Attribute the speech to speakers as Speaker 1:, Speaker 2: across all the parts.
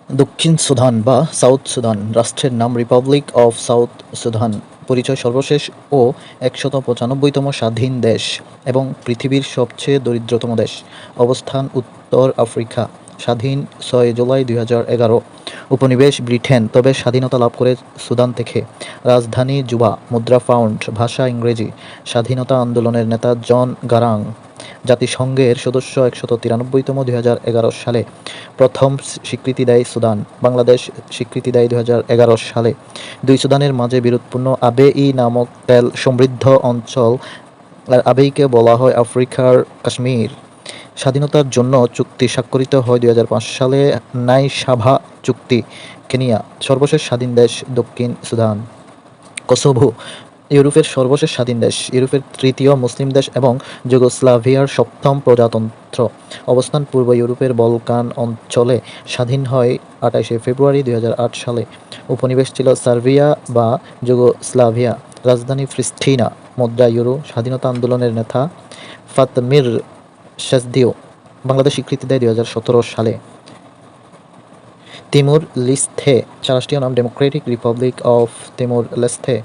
Speaker 1: দক্ষিণ সুদান বা south Sudan রাষ্ট্রের নাম রিপাবলিক অফ সাউথ সুদান। পরিচয় সর্বশেষ ও ১৯৫তম স্বাধীন দেশ এবং পৃথিবীর সবচেয়ে দরিদ্রতম দেশ। অবস্থান উত্তর আফ্রিকা। স্বাধীন ৬ জুলাই ২০১১। উপনিবেশ ব্রিটেন, তবে স্বাধীনতা লাভ করে সুদান থেকে। রাজধানী জুবা। মুদ্রা পাউন্ড। ভাষা ইংরেজি। স্বাধীনতা আন্দোলনের নেতা জন গারাং। জাতিসংঘের সদস্য ১৯৩তম ২০১১ সালে। প্রথম স্বীকৃতি দেয় সুদান। বাংলাদেশ স্বীকৃতি দেয় ২০১১ সালে। দুই সুদানের মাঝে বিরোধপূর্ণ আবে-ই নামক তেল সমৃদ্ধ অঞ্চল, আর আবেইকে বলা হয় আফ্রিকার কাশ্মীর। স্বাধীনতার জন্য চুক্তি স্বাক্ষরিত হয় ২০০৫ সালে, নাইসাভা চুক্তি। কেনিয়া সর্বশেষ স্বাধীন দেশ দক্ষিণ সুদান। কোসোভো ইউরোপের সর্বশেষ স্বাধীন দেশ, ইউরোপের তৃতীয় মুসলিম দেশ এবং যুগোস্লাভিয়ার সপ্তম প্রজাতন্ত্র। অবস্থান পূর্ব ইউরোপের বলকান অঞ্চলে। স্বাধীন হয় ২৮শে ফেব্রুয়ারি ২০০৮ সালে। উপনিবেশ ছিল সার্বিয়া বা যুগোস্লাভিয়া। রাজধানী প্রিস্টিনা। মুদ্রা ইউরো। স্বাধীনতা আন্দোলনের নেতা ফাতমির শেসদিও। বাংলাদেশ স্বীকৃতি দেয় ২০১৭ সালে। তিমুর লেস্তে রাষ্ট্রীয় নাম Democratic Republic of Timor Leste.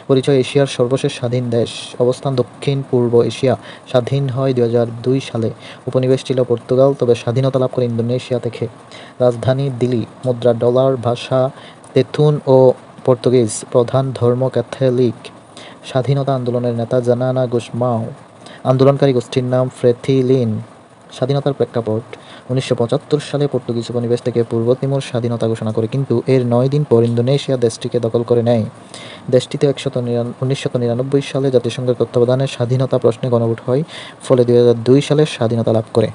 Speaker 1: পরিচয় এশিয়ার সর্বশেষ স্বাধীন দেশ। অবস্থান দক্ষিণ পূর্ব এশিয়া। স্বাধীন হয় ২০০২ সালে। উপনিবেশ ছিল পর্তুগাল, তবে স্বাধীনতা লাভ করে ইন্দোনেশিয়া থেকে। রাজধানী দিল্লি। মুদ্রা ডলার। ভাষা তেতুন ও পর্তুগিজ। প্রধান ধর্ম ক্যাথলিক। স্বাধীনতা আন্দোলনের নেতা জানানা গুসমাও। আন্দোলনকারী গোষ্ঠীর নাম ফ্রেথিলিন। স্বাধীনতার প্রেক্ষাপট: ১৯৭৫ সালে পর্তুগিজ উপনিবেশ থেকে পূর্ব তিমুর স্বাধীনতা ঘোষণা করে, কিন্তু এর ৯ দিন পর ইন্দোনেশিয়া দেশটিকে দখল করে নেয়। দেশটিতে ১৯৯৯ সালে জাতিসংঘের তত্ত্বাবধানে স্বাধীনতা প্রশ্নে গণভোট হয়, ফলে ২০০২ সালে স্বাধীনতা লাভ করে।